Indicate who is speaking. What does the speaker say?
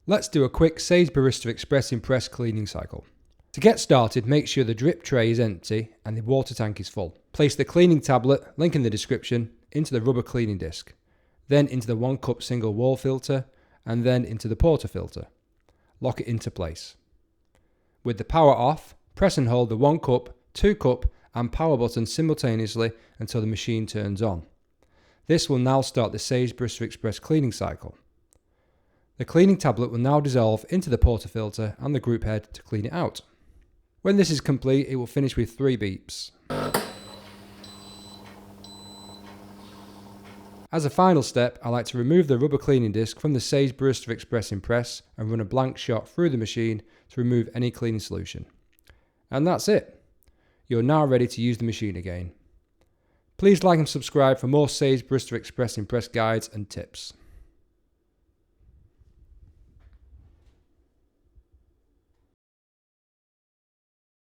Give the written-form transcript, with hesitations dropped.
Speaker 1: Let's do a quick Sage Barista Express Impress cleaning cycle. To get started, make sure the drip tray is empty and the water tank is full. Place the cleaning tablet, link in the description, into the rubber cleaning disc, then into the 1 cup single wall filter, and then into the portafilter. Lock it into place. With the power off, press and hold the 1 cup, 2 cup and power buttons simultaneously until the machine turns on. This will now start the Sage Barista Express cleaning cycle. The cleaning tablet will now dissolve into the portafilter and the group head to clean it out. When this is complete, it will finish with 3 beeps. As a final step, I like to remove the rubber cleaning disc from the Sage Barista Express Impress and run a blank shot through the machine to remove any cleaning solution. And that's it. You're now ready to use the machine again. Please like and subscribe for more Sage Barista Express Impress guides and tips.